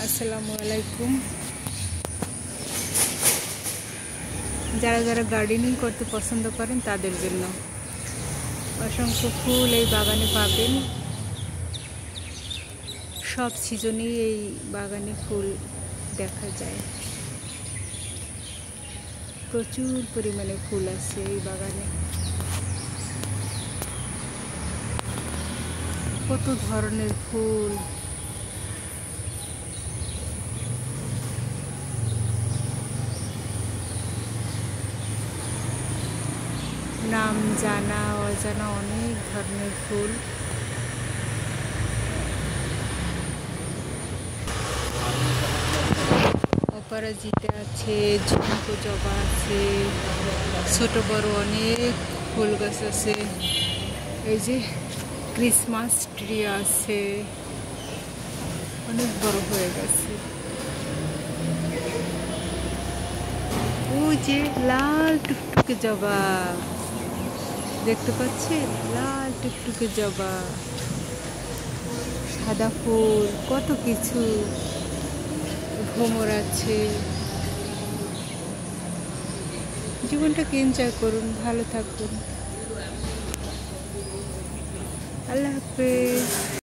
আসসালামু আলাইকুম। যারা যারা গার্ডেনিং করতে পছন্দ করেন তাদের জন্য অসংখ্য ফুল এই বাগানে পাবেন। সব সিজনেই এই বাগানে ফুল দেখা যায়। প্রচুর পরিমাণে ফুল আছে এই বাগানে। কত ধরনের ফুল, নাম জানা অজানা অনেক ধরনের ফুল। অপরাজিতা আছে, ঝুমকো জবা আছে, ছোট বড় অনেক ফুল গাছ আছে। এই যে ক্রিসমাস ট্রি আছে, অনেক বড় হয়ে গেছে। ওই যে লাল টুকটুকে জবা দেখতে পাচ্ছেন, লাল টুকটুকে জবা, সাদা ফুল, কত কিছু, ভ্রমর আছে। জীবনটাকে এনজয় করুন, ভালো থাকুন। আল্লাহ হাফেজ।